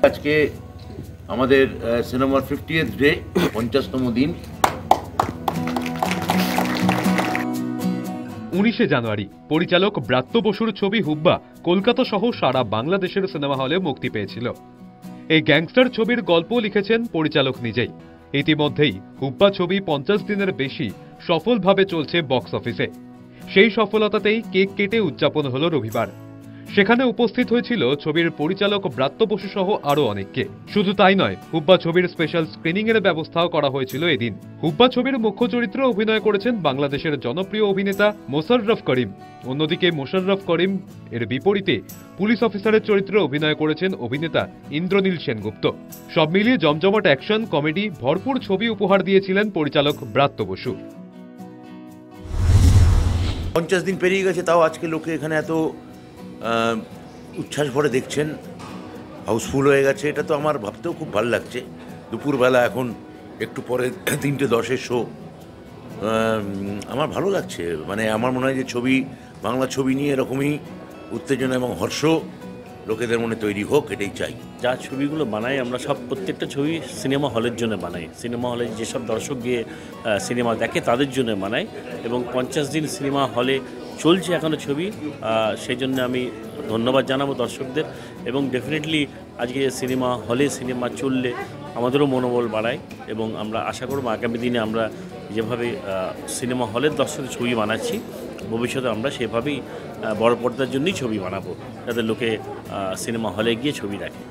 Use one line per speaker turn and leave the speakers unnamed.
আজকে আমাদের সিনেমার 50th ডে, 50তম দিন।
19শে জানুয়ারি পরিচালক ব্রাত্য বসুর ছবি হুব্বা কলকাতা সহ সারা বাংলাদেশের সিনেমা হলে মুক্তি পেয়েছিল। এই গ্যাংস্টার ছবির গল্প লিখেছেন পরিচালক নিজেই। ইতিমধ্যেই হুব্বা ছবি 50 দিনের বেশি সফলভাবে চলছে বক্স অফিসে। সেই সফলতাতেই কেক কেটে উদযাপন হলো রবিবার। সেখানে উপস্থিত হয়েছিল ছবির পরিচালক ব্রাত্য বসু সহ আরো অনেককে। শুধু তাই নয়, হুব্বা ছবির স্পেশাল স্ক্রিনিং এর ব্যবস্থাও করা হয়েছিল এদিন। হুব্বা ছবির মুখ্য চরিত্রে অভিনয় করেছেন বাংলাদেশের জনপ্রিয় অভিনেতা মোশাররফ করিম। অন্যদিকে মোশাররফ করিম এর বিপরীতে পুলিশ অফিসারের চরিত্রে অভিনয় করেছেন অভিনেতা ইন্দ্রনীল সেনগুপ্ত। সব মিলিয়ে জমজমাট অ্যাকশন কমেডি ভরপুর ছবি উপহার দিয়েছিলেন পরিচালক ব্রাত্য বসু।
50 দিন পেরিয়ে গেছে, তাও আজকে লোকে এখানে এত উচ্ছ্বাস ভরে দেখছেন, হাউসফুল হয়ে গেছে। এটা তো আমার ভাবতেও খুব ভালো লাগছে। দুপুরবেলা এখন একটু পরে 3:10-এর শো, আমার ভালো লাগছে। মানে আমার মনে হয় যে বাংলা ছবি নিয়ে এরকমই উত্তেজনা এবং হর্ষ লোকেদের মনে তৈরি হোক, এটাই চাই।
যা ছবিগুলো বানাই আমরা প্রত্যেকটা ছবি সিনেমা হলের জন্য বানাই। সিনেমা হলে যেসব দর্শক গিয়ে সিনেমা দেখে তাদের জন্য বানাই, এবং 50 দিন সিনেমা হলে চলছে এখনও ছবি। সেই জন্য আমি ধন্যবাদ জানাবো দর্শকদের, এবং ডেফিনেটলি আজকে সিনেমা হলে সিনেমা চললে আমাদেরও মনোবল বাড়ায়, এবং আমরা আশা করব আগামী দিনে আমরা যেভাবে সিনেমা হলের দর্শকের ছবি বানাচ্ছি, ভবিষ্যতে আমরা সেভাবেই বড় পর্দার জন্যই ছবি বানাবো, যাতে লোকে সিনেমা হলে গিয়ে ছবি দেখে।